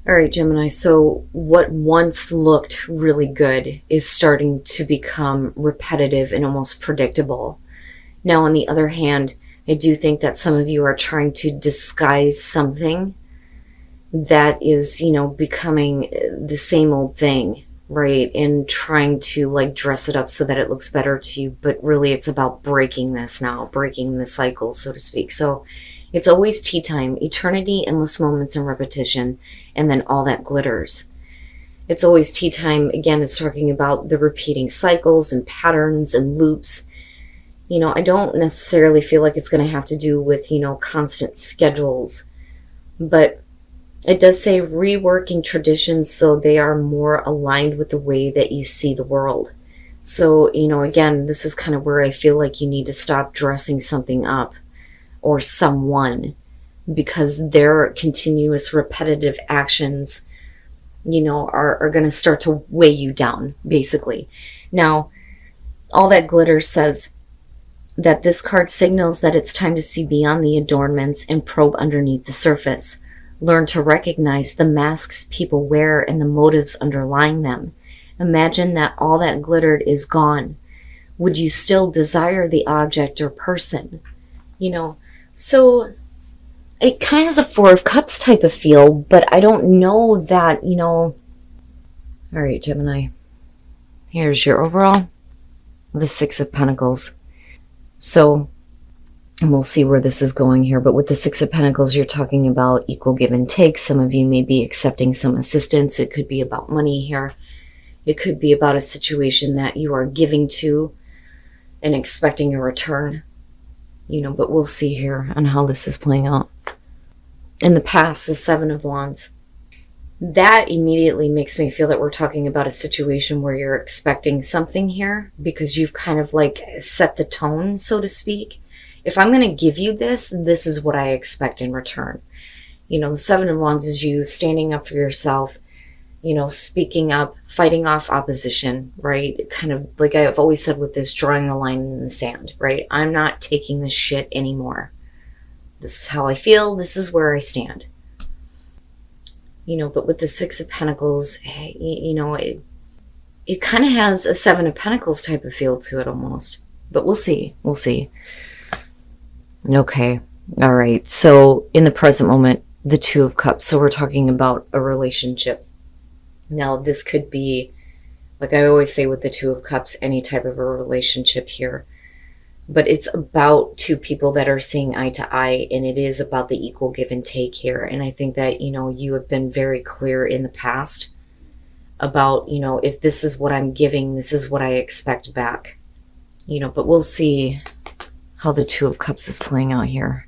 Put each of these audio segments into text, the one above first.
All right, Gemini. So what once looked really good is starting to become repetitive and almost predictable. Now, on the other hand, I do think that some of you are trying to disguise something that is, becoming the same old thing, right? And trying to like dress it up so that it looks better to you. But really, it's about breaking this now, breaking the cycle, so to speak. So it's always tea time, eternity, endless moments, and repetition, and then all that glitters. It's always tea time. Again, it's talking about the repeating cycles and patterns and loops. I don't necessarily feel like it's going to have to do with, constant schedules, but it does say reworking traditions so they are more aligned with the way that you see the world. So, again, this is kind of where I feel like you need to stop dressing something up or someone because their continuous repetitive actions, are going to start to weigh you down, basically. Now, all that glitter says that this card signals that it's time to see beyond the adornments and probe underneath the surface. Learn to recognize the masks people wear and the motives underlying them. Imagine that all that glittered is gone. Would you still desire the object or person? So it kind of has a Four of Cups type of feel, but I don't know that, All right, Gemini. Here's your overall. The Six of Pentacles. So, and we'll see where this is going here, but with the Six of Pentacles, you're talking about equal give and take. Some of you may be accepting some assistance. It could be about money here. It could be about a situation that you are giving to and expecting a return. But we'll see here on how this is playing out. In the past, the Seven of Wands. That immediately makes me feel that we're talking about a situation where you're expecting something here because you've kind of like set the tone, so to speak. If I'm going to give you this, this is what I expect in return. The Seven of Wands is you standing up for yourself, speaking up, fighting off opposition, right? Kind of like I've always said with this, drawing the line in the sand, right? I'm not taking this shit anymore. This is how I feel. This is where I stand. But with the Six of Pentacles, it kind of has a Seven of Pentacles type of feel to it almost. But we'll see. We'll see. Okay. All right. So in the present moment, the Two of Cups. So we're talking about a relationship. Now, this could be, like I always say with the Two of Cups, any type of a relationship here. But it's about two people that are seeing eye to eye, and it is about the equal give and take here. And I think that, you have been very clear in the past about, if this is what I'm giving, this is what I expect back. But we'll see how the Two of Cups is playing out here.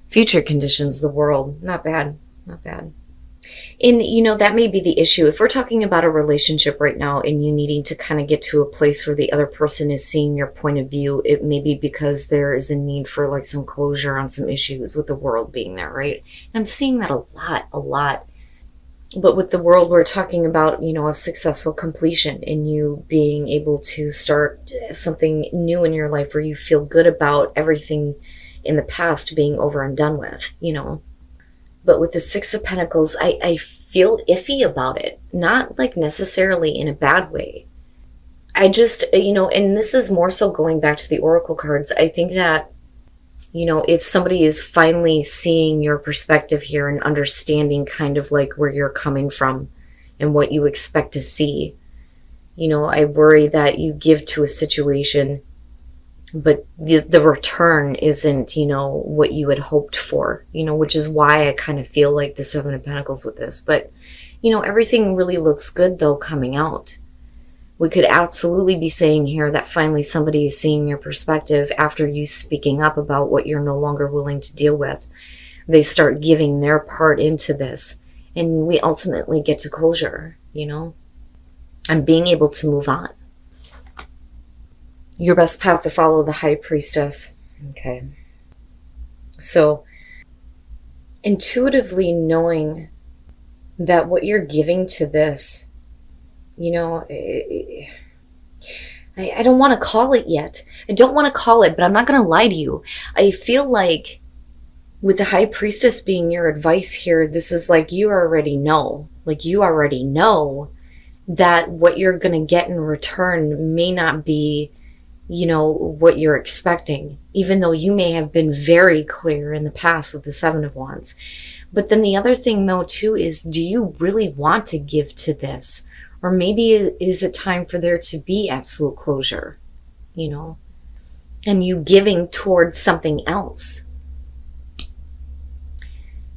Future conditions, the world, not bad, not bad. And, that may be the issue. If we're talking about a relationship right now and you needing to kind of get to a place where the other person is seeing your point of view, it may be because there is a need for like some closure on some issues with the world being there, right? And I'm seeing that a lot. But with the world, we're talking about, a successful completion and you being able to start something new in your life where you feel good about everything in the past being over and done with, But with the Six of Pentacles, I feel iffy about it. Not like necessarily in a bad way. I just, and this is more so going back to the Oracle cards. I think that, if somebody is finally seeing your perspective here and understanding kind of like where you're coming from and what you expect to see, I worry that you give to a situation but the return isn't, what you had hoped for, which is why I kind of feel like the Seven of Pentacles with this. But, everything really looks good, though, coming out. We could absolutely be saying here that finally somebody is seeing your perspective after you speaking up about what you're no longer willing to deal with. They start giving their part into this, and we ultimately get to closure, and being able to move on. Your best path to follow, the High Priestess. Okay. So, intuitively knowing that what you're giving to this, I don't want to call it yet. I don't want to call it, but I'm not going to lie to you. I feel like With the High Priestess being your advice here, this is like you already know. Like you already know that what you're going to get in return may not be, what you're expecting, even though you may have been very clear in the past with the Seven of Wands. But then the other thing though too is, do you really want to give to this? Or maybe is it time for there to be absolute closure, and you giving towards something else?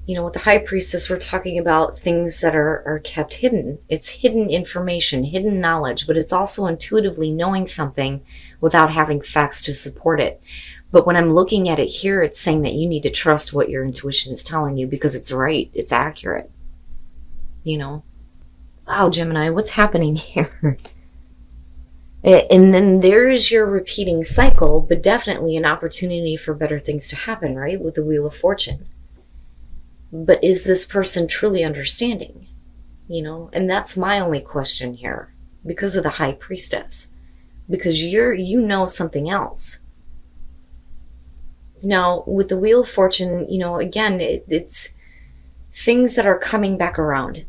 With the High Priestess, we're talking about things that are kept hidden. It's hidden information, hidden knowledge, but it's also intuitively knowing something without having facts to support it. But when I'm looking at it here, it's saying that you need to trust what your intuition is telling you because it's right, it's accurate. Wow, Gemini, what's happening here? And then there's your repeating cycle, but definitely an opportunity for better things to happen, right? With the Wheel of Fortune. But is this person truly understanding? And that's my only question here because of the High Priestess. Because you know something else. Now, with the Wheel of Fortune, again, it's things that are coming back around.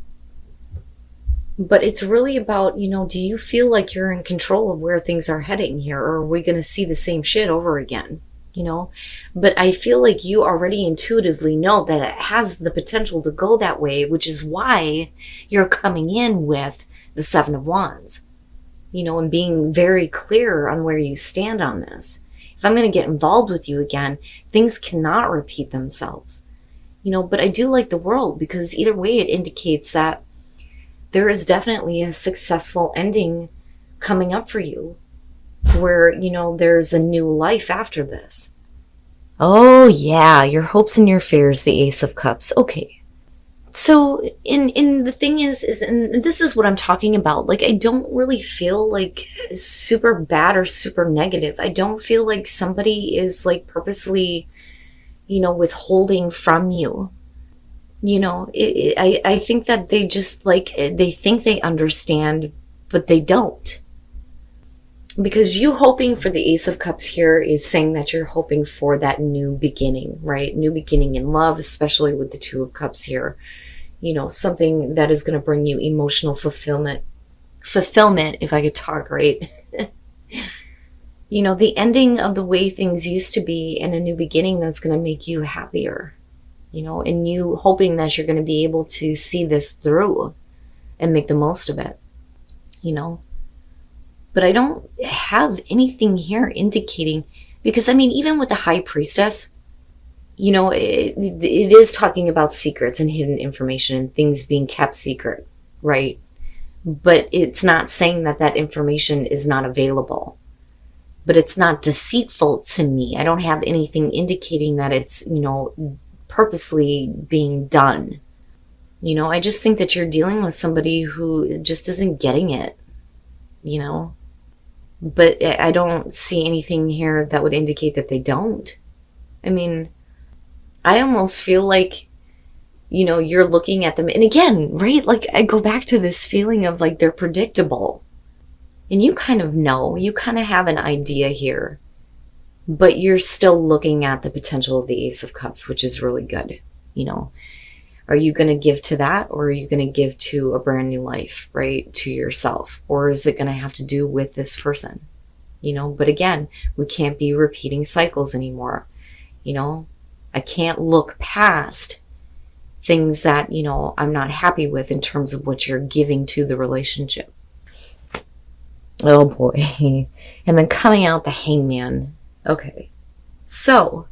But it's really about, do you feel like you're in control of where things are heading here? Or are we going to see the same shit over again? But I feel like you already intuitively know that it has the potential to go that way, which is why you're coming in with the Seven of Wands, and being very clear on where you stand on this. If I'm going to get involved with you again, things cannot repeat themselves, but I do like the World because either way it indicates that there is definitely a successful ending coming up for you, where, there's a new life after this. Oh yeah, your hopes and your fears, the Ace of Cups. Okay. So, in the thing is, and this is what I'm talking about, like, I don't really feel like super bad or super negative. I don't feel like somebody is like purposely, withholding from you. I think that they just they think they understand, but they don't. Because you hoping for the Ace of Cups here is saying that you're hoping for that new beginning, right? New beginning in love, especially with the Two of Cups here. Something that is going to bring you emotional fulfillment, if I could talk right. The ending of the way things used to be and a new beginning that's going to make you happier, and you hoping that you're going to be able to see this through and make the most of it, But I don't have anything here indicating, because even with the High Priestess, it is talking about secrets and hidden information and things being kept secret, right? But it's not saying that that information is not available. But it's not deceitful to me. I don't have anything indicating that it's, purposely being done. I just think that you're dealing with somebody who just isn't getting it, But I don't see anything here that would indicate that they don't. I almost feel like, you're looking at them. And again, right? Like, I go back to this feeling of like they're predictable. And you kind of know, you kind of have an idea here. But you're still looking at the potential of the Ace of Cups, which is really good. Are you going to give to that, or are you going to give to a brand new life, right? To yourself? Or is it going to have to do with this person? But again, we can't be repeating cycles anymore. I can't look past things that, I'm not happy with in terms of what you're giving to the relationship. Oh boy. And then coming out the Hangman. Okay. So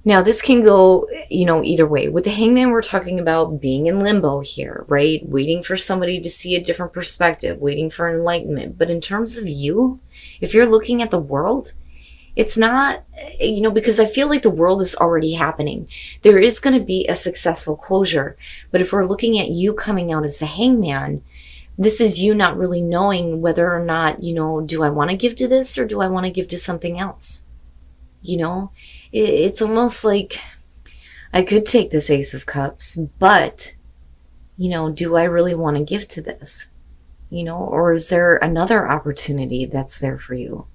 now this can go, either way. With the Hangman, we're talking about being in limbo here, right? Waiting for somebody to see a different perspective, waiting for enlightenment. But in terms of you, if you're looking at the World, it's not, because I feel like the World is already happening. There is going to be a successful closure. But if we're looking at you coming out as the Hangman, this is you not really knowing whether or not, do I want to give to this or do I want to give to something else? It's almost like I could take this Ace of Cups, but, do I really want to give to this? Or is there another opportunity that's there for you?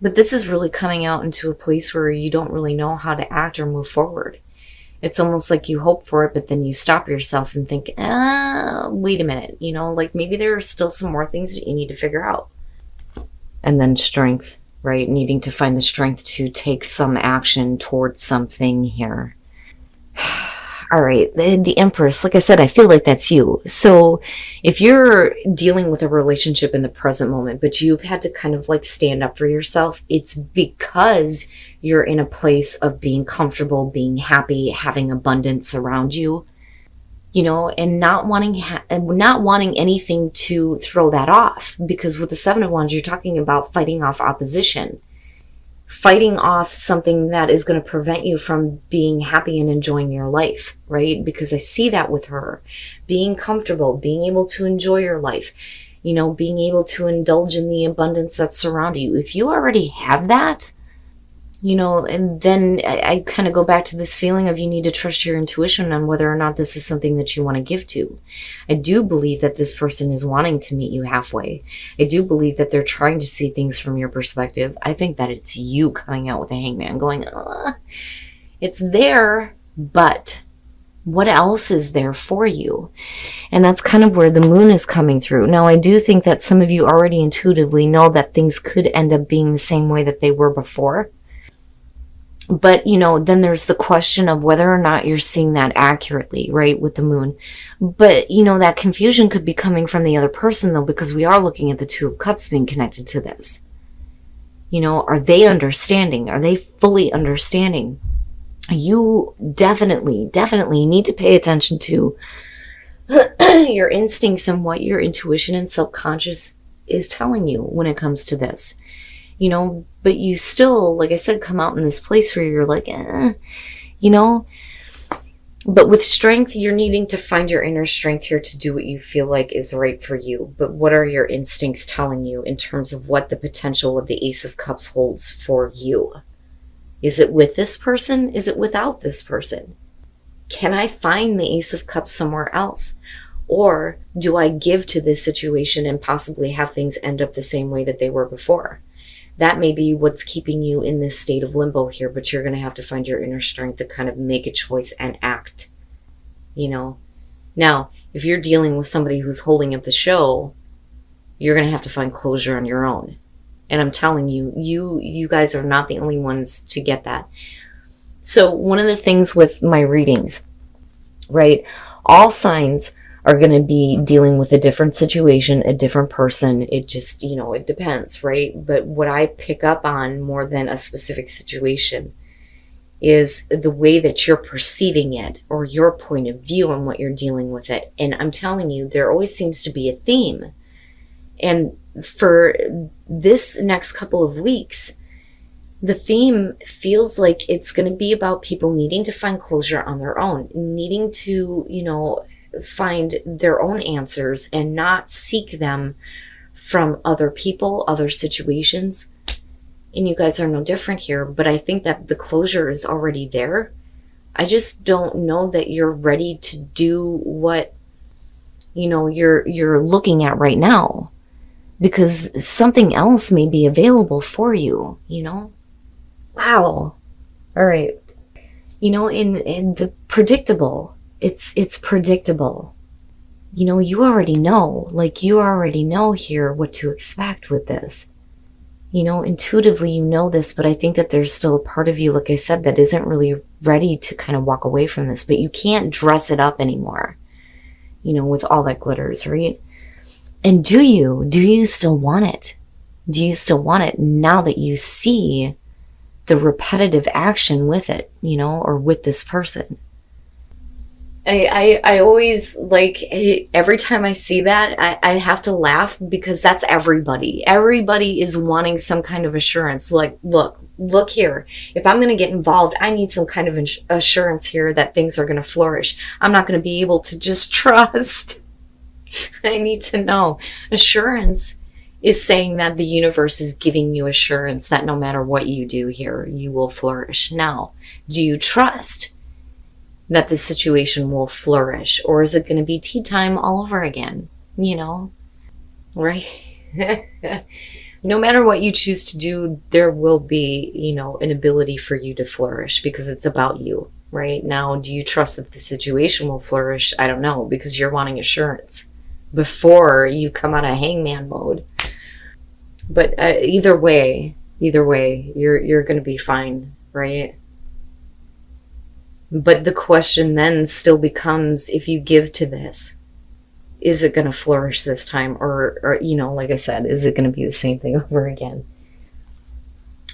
But this is really coming out into a place where you don't really know how to act or move forward. It's almost like you hope for it, but then you stop yourself and think, wait a minute, like maybe there are still some more things that you need to figure out. And then strength, right? Needing to find the strength to take some action towards something here. All right, the Empress, like I said, I feel like that's you. So if you're dealing with a relationship in the present moment, but you've had to kind of like stand up for yourself, it's because you're in a place of being comfortable, being happy, having abundance around you, and not wanting anything to throw that off. Because with the Seven of Wands, you're talking about fighting off opposition. Fighting off something that is going to prevent you from being happy and enjoying your life, right? Because I see that with her. Being comfortable, being able to enjoy your life, being able to indulge in the abundance that surrounds you. If you already have that, and then I kind of go back to this feeling of you need to trust your intuition on whether or not this is something that you want to give to. I do believe that this person is wanting to meet you halfway. I do believe that they're trying to see things from your perspective. I think that it's you coming out with a hangman going, it's there, but what else is there for you? And that's kind of where the moon is coming through. Now, I do think that some of you already intuitively know that things could end up being the same way that they were before. But, then there's the question of whether or not you're seeing that accurately, right, with the moon. But, that confusion could be coming from the other person, though, because we are looking at the Two of Cups being connected to this. Are they understanding? Are they fully understanding? You definitely need to pay attention to your instincts and what your intuition and subconscious is telling you when it comes to this. But you still, like I said, come out in this place where you're like, but with strength, you're needing to find your inner strength here to do what you feel like is right for you. But what are your instincts telling you in terms of what the potential of the Ace of Cups holds for you? Is it with this person? Is it without this person? Can I find the Ace of Cups somewhere else? Or do I give to this situation and possibly have things end up the same way that they were before? That may be what's keeping you in this state of limbo here, but you're going to have to find your inner strength to kind of make a choice and act, Now, if you're dealing with somebody who's holding up the show, you're going to have to find closure on your own. And I'm telling you, you guys are not the only ones to get that. So one of the things with my readings, right, all signs are going to be dealing with a different situation, a different person. It just, it depends, right? But what I pick up on more than a specific situation is the way that you're perceiving it or your point of view on what you're dealing with it. And I'm telling you, there always seems to be a theme. And for this next couple of weeks, the theme feels like it's going to be about people needing to find closure on their own, needing to, find their own answers and not seek them from other people, other situations. And you guys are no different here, but I think that the closure is already there. I just don't know that you're ready to do what, you're looking at right now, because something else may be available for you, Wow. All right. In the predictable, it's predictable. You already know, you already know here what to expect with this. Intuitively you know this, but I think that there's still a part of you, like I said, that isn't really ready to kind of walk away from this, but you can't dress it up anymore, with all that glitters, right? And do you still want it? Do you still want it now that you see the repetitive action with it, or with this person? I always every time I see that, I have to laugh, because that's everybody. Everybody is wanting some kind of assurance. Look here. If I'm going to get involved, I need some kind of assurance here that things are going to flourish. I'm not going to be able to just trust. I need to know. Assurance is saying that the universe is giving you assurance that no matter what you do here, you will flourish. Now, do you trust that the situation will flourish, or is it going to be tea time all over again? Right? No matter what you choose to do, there will be, an ability for you to flourish because it's about you, right? Now, do you trust that the situation will flourish? I don't know, because you're wanting assurance before you come out of hangman mode. But either way, you're going to be fine, right? But the question then still becomes, if you give to this, is it going to flourish this time? Or, like I said, is it going to be the same thing over again?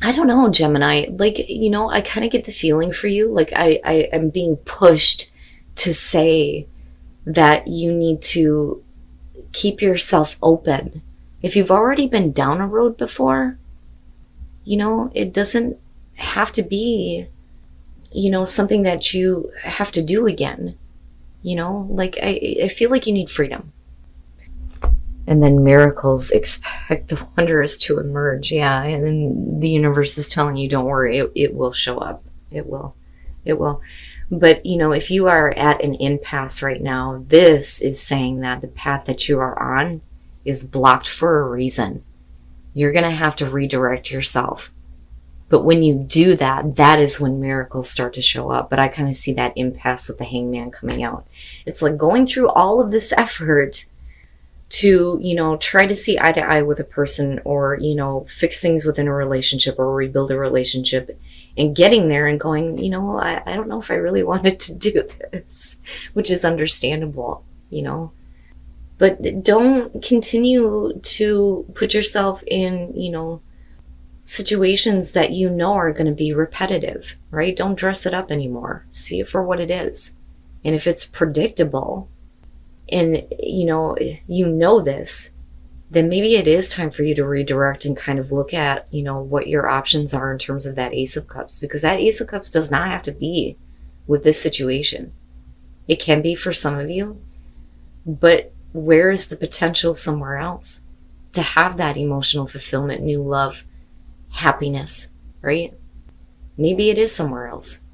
I don't know, Gemini. Like, I kind of get the feeling for you. Like, I am being pushed to say that you need to keep yourself open. If you've already been down a road before, it doesn't have to be, something that you have to do again. Like I feel like you need freedom. And then miracles, expect the wondrous to emerge. Yeah. And then the universe is telling you, don't worry, it will show up. It will. But, if you are at an impasse right now, this is saying that the path that you are on is blocked for a reason. You're going to have to redirect yourself. But when you do that, that is when miracles start to show up. But I kind of see that impasse with the hangman coming out. It's like going through all of this effort to, try to see eye to eye with a person, or, fix things within a relationship or rebuild a relationship, and getting there and going, I don't know if I really wanted to do this, which is understandable, But don't continue to put yourself in, situations that are going to be repetitive, right? Don't dress it up anymore. See it for what it is. And if it's predictable and, this, then maybe it is time for you to redirect and kind of look at, what your options are in terms of that Ace of Cups, because that Ace of Cups does not have to be with this situation. It can be for some of you, but where is the potential somewhere else to have that emotional fulfillment, new love, happiness, right? Maybe it is somewhere else.